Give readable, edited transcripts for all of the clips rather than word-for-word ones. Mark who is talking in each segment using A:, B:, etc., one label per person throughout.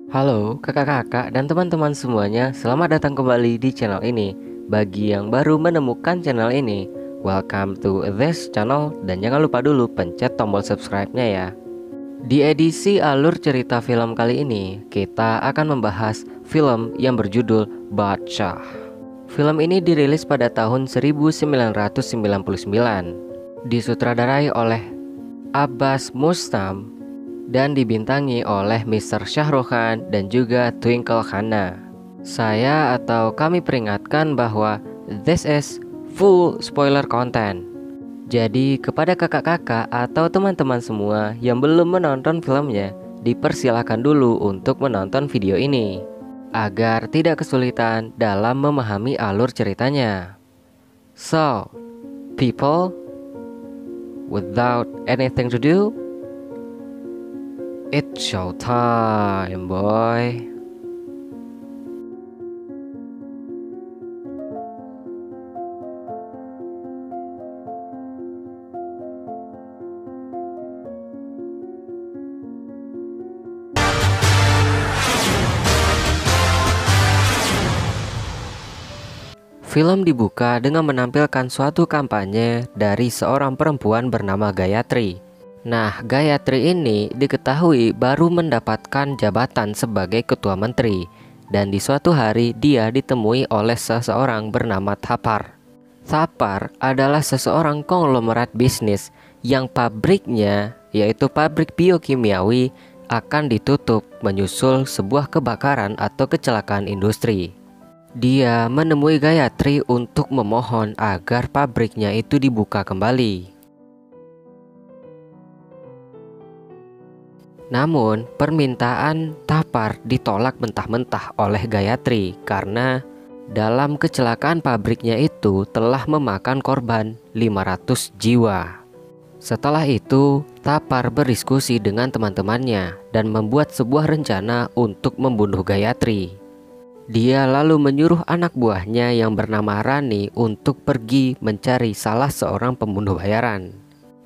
A: Halo kakak-kakak dan teman-teman semuanya, selamat datang kembali di channel ini. Bagi yang baru menemukan channel ini, welcome to this channel dan jangan lupa dulu pencet tombol subscribe-nya ya. Di edisi alur cerita film kali ini, kita akan membahas film yang berjudul Badshah. Film ini dirilis pada tahun 1999, disutradarai oleh Abbas Mustam dan dibintangi oleh Mr. Shah Rukh Khan dan juga Twinkle Khanna. Saya atau kami peringatkan bahwa this is full spoiler content. Jadi kepada kakak-kakak atau teman-teman semua yang belum menonton filmnya, dipersilakan dulu untuk menonton video ini agar tidak kesulitan dalam memahami alur ceritanya. So, people, without anything to do, it's showtime, boy. Film dibuka dengan menampilkan suatu kampanye dari seorang perempuan bernama Gayatri. Nah, Gayatri ini diketahui baru mendapatkan jabatan sebagai ketua menteri, dan di suatu hari dia ditemui oleh seseorang bernama Thapar. Thapar adalah seseorang konglomerat bisnis yang pabriknya, yaitu pabrik biokimiawi, akan ditutup menyusul sebuah kebakaran atau kecelakaan industri. Dia menemui Gayatri untuk memohon agar pabriknya itu dibuka kembali. Namun, permintaan Thapar ditolak mentah-mentah oleh Gayatri karena dalam kecelakaan pabriknya itu telah memakan korban 500 jiwa. Setelah itu, Thapar berdiskusi dengan teman-temannya dan membuat sebuah rencana untuk membunuh Gayatri. Dia lalu menyuruh anak buahnya yang bernama Rani untuk pergi mencari salah seorang pembunuh bayaran.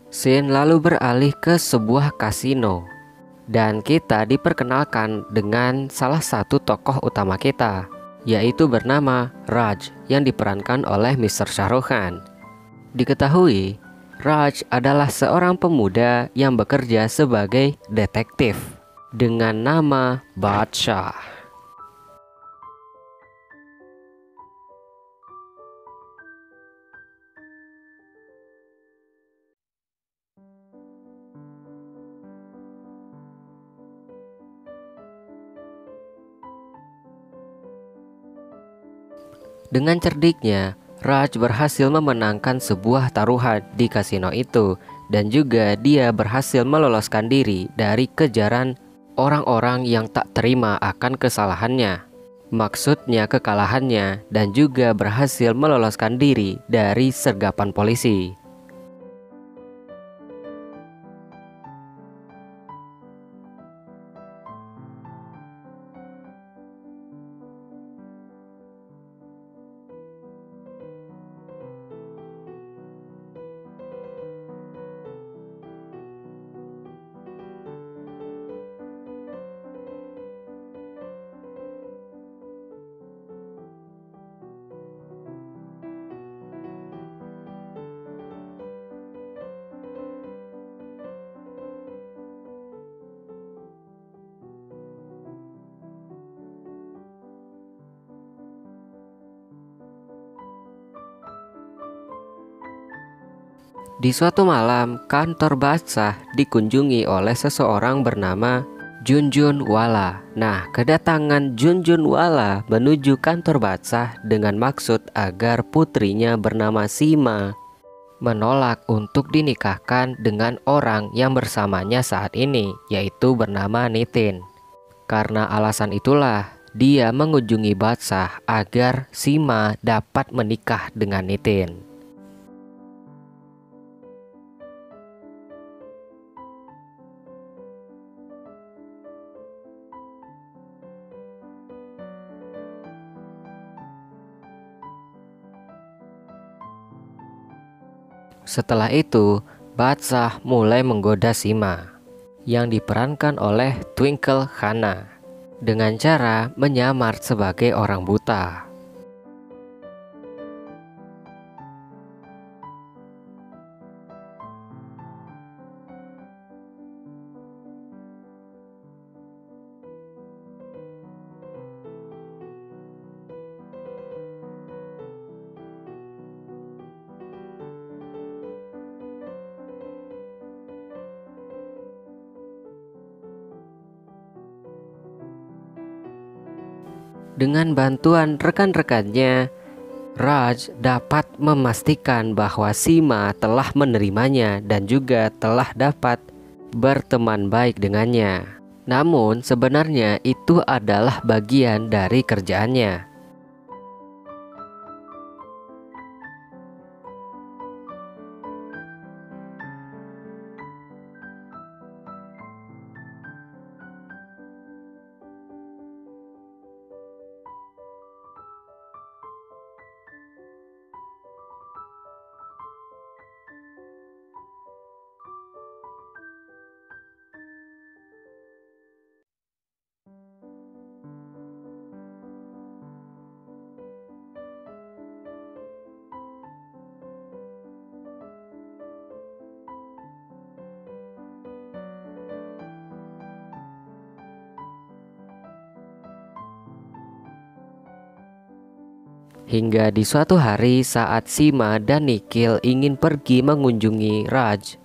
A: Scene lalu beralih ke sebuah kasino, dan kita diperkenalkan dengan salah satu tokoh utama kita, yaitu bernama Raj yang diperankan oleh Mr. Shah Rukh Khan. Diketahui, Raj adalah seorang pemuda yang bekerja sebagai detektif dengan nama Badshah. Dengan cerdiknya, Raj berhasil memenangkan sebuah taruhan di kasino itu, dan juga dia berhasil meloloskan diri dari kejaran orang-orang yang tak terima akan kesalahannya. Maksudnya kekalahannya, dan juga berhasil meloloskan diri dari sergapan polisi. Di suatu malam, kantor Badshah dikunjungi oleh seseorang bernama Junjun Wala. Nah, kedatangan Junjun Wala menuju kantor Badshah dengan maksud agar putrinya bernama Sima menolak untuk dinikahkan dengan orang yang bersamanya saat ini, yaitu bernama Nitin. Karena alasan itulah, dia mengunjungi Badshah agar Sima dapat menikah dengan Nitin. Setelah itu, Badshah mulai menggoda Sima yang diperankan oleh Twinkle Khanna. dengan cara menyamar sebagai orang buta. Dengan bantuan rekan-rekannya, Raj dapat memastikan bahwa Sima telah menerimanya dan juga telah dapat berteman baik dengannya. Namun sebenarnya itu adalah bagian dari kerjaannya. Hingga di suatu hari saat Sima dan Nikhil ingin pergi mengunjungi Raj,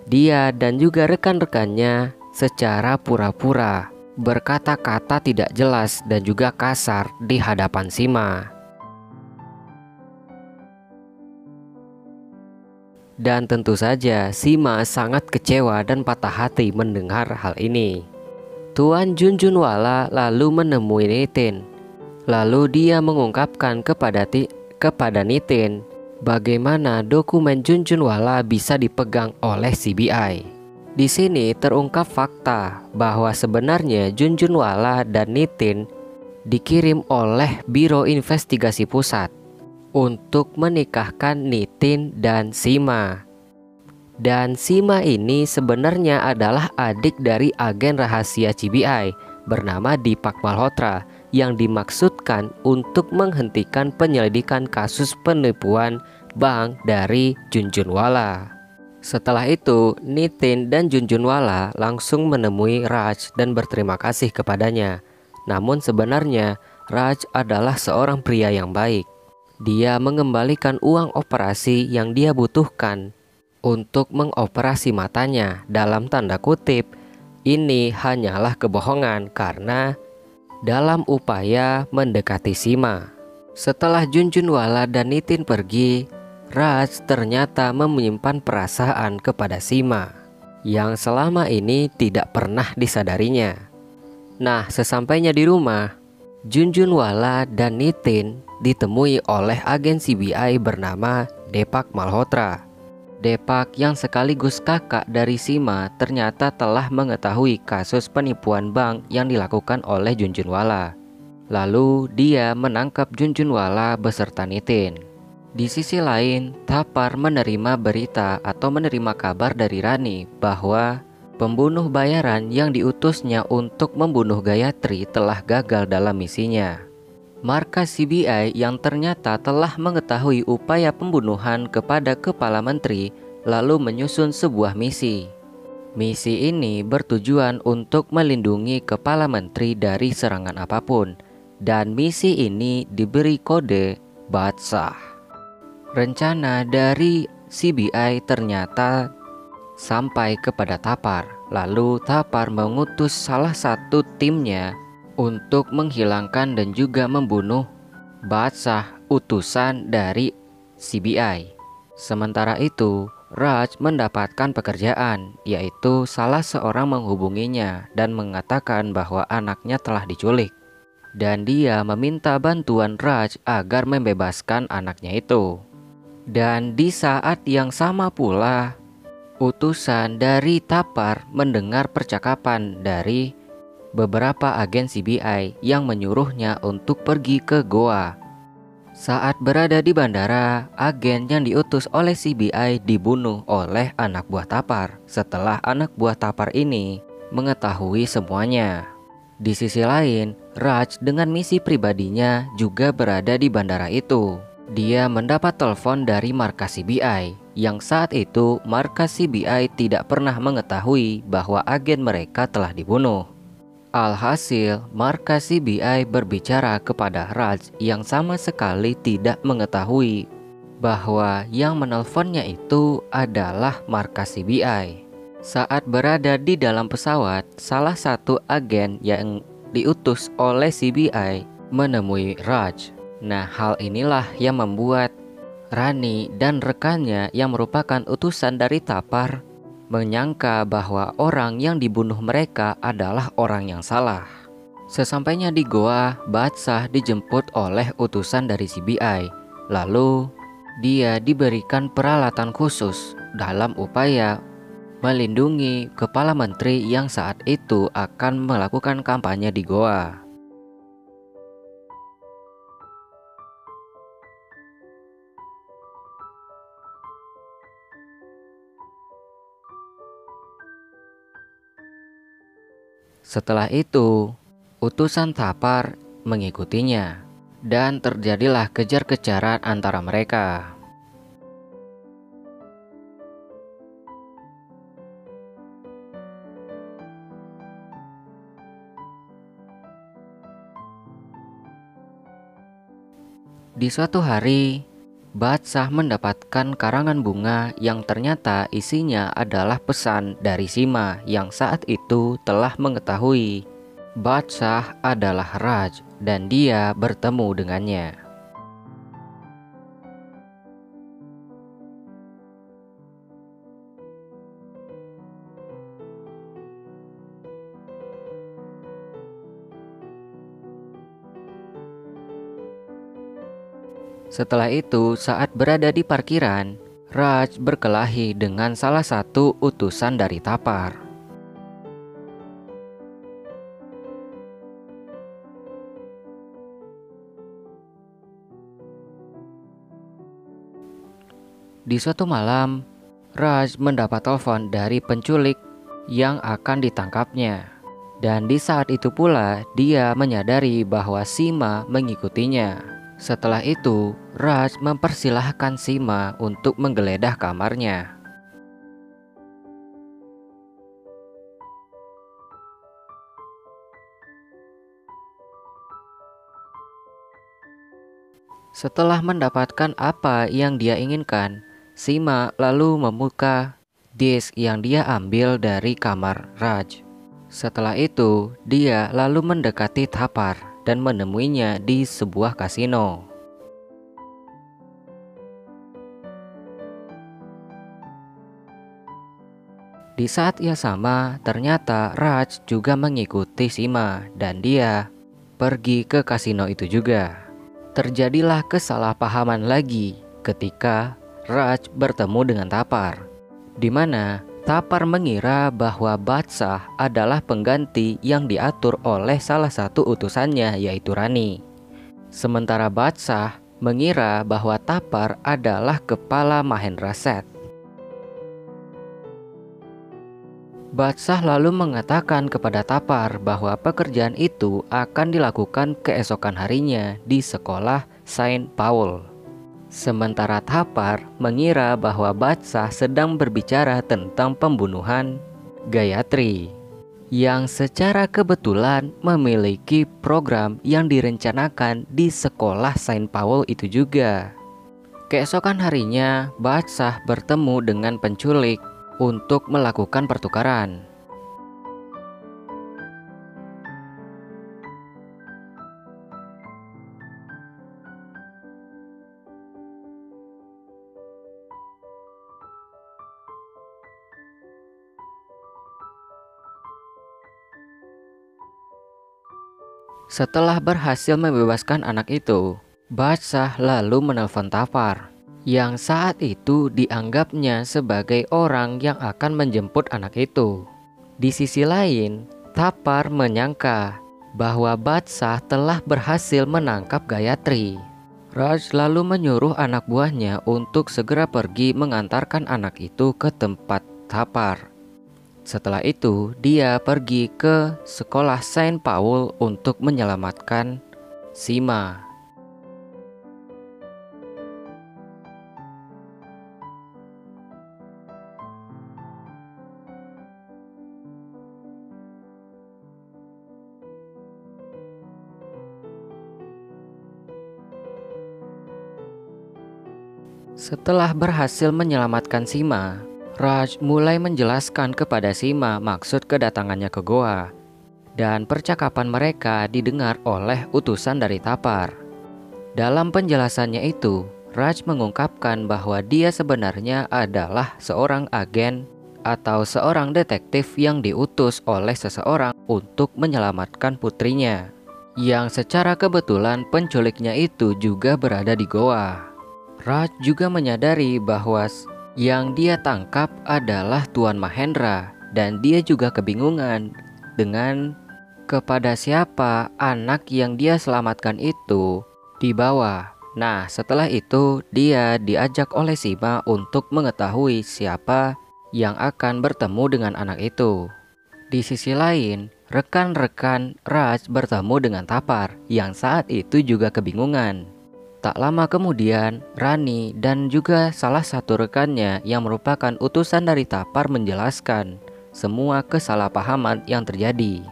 A: dia dan juga rekan-rekannya secara pura-pura berkata-kata tidak jelas dan juga kasar di hadapan Sima. Dan tentu saja Sima sangat kecewa dan patah hati mendengar hal ini. Tuan Junjunwala lalu menemui Nitin. Lalu dia mengungkapkan kepada Nitin bagaimana dokumen Junjunwala bisa dipegang oleh CBI. Di sini terungkap fakta bahwa sebenarnya Junjunwala dan Nitin dikirim oleh Biro Investigasi Pusat untuk menikahkan Nitin dan Sima. Dan Sima ini sebenarnya adalah adik dari agen rahasia CBI bernama Deepak Malhotra yang dimaksudkan untuk menghentikan penyelidikan kasus penipuan bank dari Junjunwala. Setelah itu, Nitin dan Junjunwala langsung menemui Raj dan berterima kasih kepadanya. Namun sebenarnya Raj adalah seorang pria yang baik. Dia mengembalikan uang operasi yang dia butuhkan untuk mengoperasi matanya. Dalam tanda kutip, ini hanyalah kebohongan karena dalam upaya mendekati Sima. Setelah Junjunwala dan Nitin pergi, Raj ternyata menyimpan perasaan kepada Sima yang selama ini tidak pernah disadarinya. Nah, sesampainya di rumah, Junjunwala dan Nitin ditemui oleh agen CBI bernama Deepak Malhotra. Deepak yang sekaligus kakak dari Sima ternyata telah mengetahui kasus penipuan bank yang dilakukan oleh Junjunwala. Lalu dia menangkap Junjunwala beserta Nitin. Di sisi lain, Thapar menerima berita atau menerima kabar dari Rani bahwa pembunuh bayaran yang diutusnya untuk membunuh Gayatri telah gagal dalam misinya. Markas CBI yang ternyata telah mengetahui upaya pembunuhan kepada Kepala Menteri lalu menyusun sebuah misi. Misi ini bertujuan untuk melindungi Kepala Menteri dari serangan apapun, dan misi ini diberi kode Badsah. Rencana dari CBI ternyata sampai kepada Thapar. Lalu Thapar mengutus salah satu timnya untuk menghilangkan dan juga membunuh Badsah, utusan dari CBI. Sementara itu, Raj mendapatkan pekerjaan, yaitu salah seorang menghubunginya dan mengatakan bahwa anaknya telah diculik. Dan dia meminta bantuan Raj agar membebaskan anaknya itu. Dan di saat yang sama pula, utusan dari Thapar mendengar percakapan dari beberapa agen CBI yang menyuruhnya untuk pergi ke Goa. Saat berada di bandara, agen yang diutus oleh CBI dibunuh oleh anak buah Thapar setelah anak buah Thapar ini mengetahui semuanya. Di sisi lain, Raj dengan misi pribadinya juga berada di bandara itu. Dia mendapat telepon dari markas CBI, yang saat itu markas CBI tidak pernah mengetahui bahwa agen mereka telah dibunuh. Alhasil, markas CBI berbicara kepada Raj yang sama sekali tidak mengetahui bahwa yang menelponnya itu adalah markas CBI. Saat berada di dalam pesawat, salah satu agen yang diutus oleh CBI menemui Raj. Nah, hal inilah yang membuat Rani dan rekannya yang merupakan utusan dari Thapar menyangka bahwa orang yang dibunuh mereka adalah orang yang salah. Sesampainya di goa, Badsah dijemput oleh utusan dari CBI. Lalu, dia diberikan peralatan khusus dalam upaya melindungi kepala menteri yang saat itu akan melakukan kampanye di goa. Setelah itu, utusan Thapar mengikutinya dan terjadilah kejar-kejaran antara mereka. Di suatu hari, Badsah mendapatkan karangan bunga yang ternyata isinya adalah pesan dari Sima yang saat itu telah mengetahui Badsah adalah Raj dan dia bertemu dengannya. Setelah itu, saat berada di parkiran, Raj berkelahi dengan salah satu utusan dari Thapar. Di suatu malam, Raj mendapat telepon dari penculik yang akan ditangkapnya. Dan di saat itu pula, dia menyadari bahwa Sima mengikutinya. Setelah itu, Raj mempersilahkan Sima untuk menggeledah kamarnya. Setelah mendapatkan apa yang dia inginkan, Sima lalu membuka disk yang dia ambil dari kamar Raj. Setelah itu, dia lalu mendekati Thapar dan menemuinya di sebuah kasino. Di saat yang sama, ternyata Raj juga mengikuti Sima dan dia pergi ke kasino itu juga. Terjadilah kesalahpahaman lagi ketika Raj bertemu dengan Thapar, di mana Thapar mengira bahwa Badsah adalah pengganti yang diatur oleh salah satu utusannya, yaitu Rani. Sementara Badsah mengira bahwa Thapar adalah kepala Mahendra Seth. Badsah lalu mengatakan kepada Thapar bahwa pekerjaan itu akan dilakukan keesokan harinya di sekolah Saint Paul. Sementara Thapar mengira bahwa Badsah sedang berbicara tentang pembunuhan Gayatri, yang secara kebetulan memiliki program yang direncanakan di sekolah Saint Paul itu juga. Keesokan harinya, Badsah bertemu dengan penculik untuk melakukan pertukaran. Setelah berhasil membebaskan anak itu, Badsah lalu menelpon Thapar, yang saat itu dianggapnya sebagai orang yang akan menjemput anak itu. Di sisi lain, Thapar menyangka bahwa Badsah telah berhasil menangkap Gayatri. Raj lalu menyuruh anak buahnya untuk segera pergi mengantarkan anak itu ke tempat Thapar. Setelah itu, dia pergi ke sekolah Saint Paul untuk menyelamatkan Sima. Setelah berhasil menyelamatkan Sima, Raj mulai menjelaskan kepada Sima maksud kedatangannya ke goa. Dan percakapan mereka didengar oleh utusan dari Tapar. Dalam penjelasannya itu, Raj mengungkapkan bahwa dia sebenarnya adalah seorang agen atau seorang detektif yang diutus oleh seseorang untuk menyelamatkan putrinya, yang secara kebetulan penculiknya itu juga berada di goa. Raj juga menyadari bahwa yang dia tangkap adalah Tuan Mahendra, dan dia juga kebingungan dengan kepada siapa anak yang dia selamatkan itu dibawa. Nah, setelah itu dia diajak oleh Sima untuk mengetahui siapa yang akan bertemu dengan anak itu. Di sisi lain, rekan-rekan Raj bertemu dengan Tapar yang saat itu juga kebingungan. Tak lama kemudian, Rani dan juga salah satu rekannya yang merupakan utusan dari Tapar menjelaskan semua kesalahpahaman yang terjadi.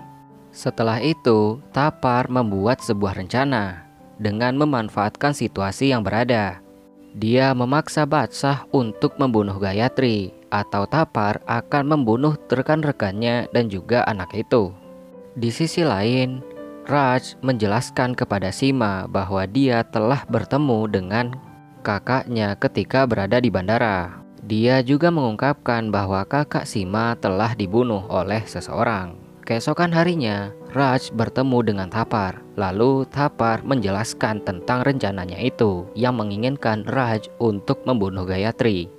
A: Setelah itu, Tapar membuat sebuah rencana dengan memanfaatkan situasi yang berada. Dia memaksa Badsah untuk membunuh Gayatri, atau Tapar akan membunuh rekan-rekannya dan juga anak itu. Di sisi lain, Raj menjelaskan kepada Sima bahwa dia telah bertemu dengan kakaknya ketika berada di bandara. Dia juga mengungkapkan bahwa kakak Sima telah dibunuh oleh seseorang. Keesokan harinya, Raj bertemu dengan Tapar. Lalu Tapar menjelaskan tentang rencananya itu yang menginginkan Raj untuk membunuh Gayatri.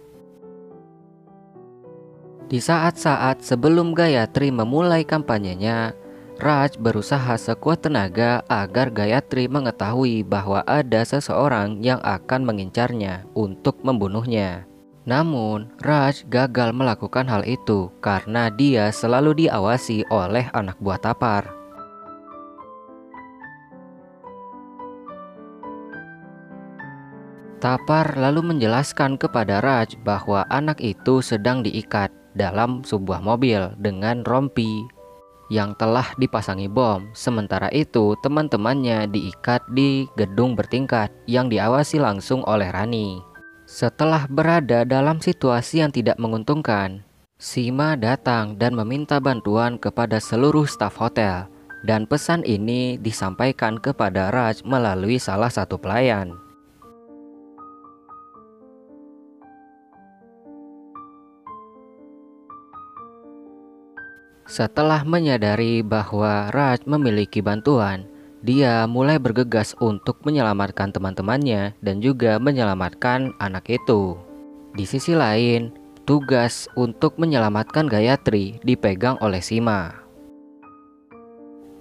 A: Di saat-saat sebelum Gayatri memulai kampanyenya, Raj berusaha sekuat tenaga agar Gayatri mengetahui bahwa ada seseorang yang akan mengincarnya untuk membunuhnya. Namun, Raj gagal melakukan hal itu karena dia selalu diawasi oleh anak buah Tapar. Tapar lalu menjelaskan kepada Raj bahwa anak itu sedang diikat dalam sebuah mobil dengan rompi yang telah dipasangi bom. Sementara itu, teman-temannya diikat di gedung bertingkat yang diawasi langsung oleh Rani. Setelah berada dalam situasi yang tidak menguntungkan, Sima datang dan meminta bantuan kepada seluruh staf hotel, dan pesan ini disampaikan kepada Raj melalui salah satu pelayan. Setelah menyadari bahwa Raj memiliki bantuan, dia mulai bergegas untuk menyelamatkan teman-temannya dan juga menyelamatkan anak itu. Di sisi lain, tugas untuk menyelamatkan Gayatri dipegang oleh Sima.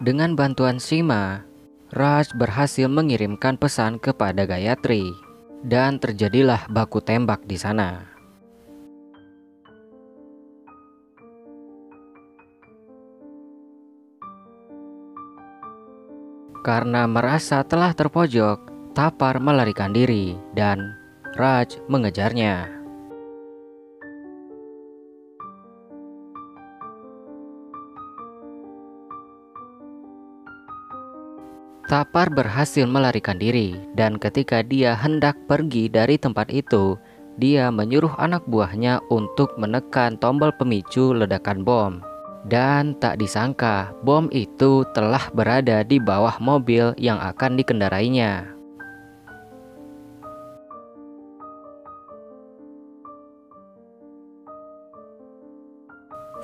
A: Dengan bantuan Sima, Raj berhasil mengirimkan pesan kepada Gayatri, dan terjadilah baku tembak di sana. Karena merasa telah terpojok, Tapar melarikan diri dan Raj mengejarnya. Tapar berhasil melarikan diri, dan ketika dia hendak pergi dari tempat itu, dia menyuruh anak buahnya untuk menekan tombol pemicu ledakan bom. Dan tak disangka, bom itu telah berada di bawah mobil yang akan dikendarainya.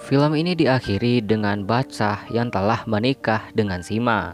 A: Film ini diakhiri dengan Badsah yang telah menikah dengan Sima.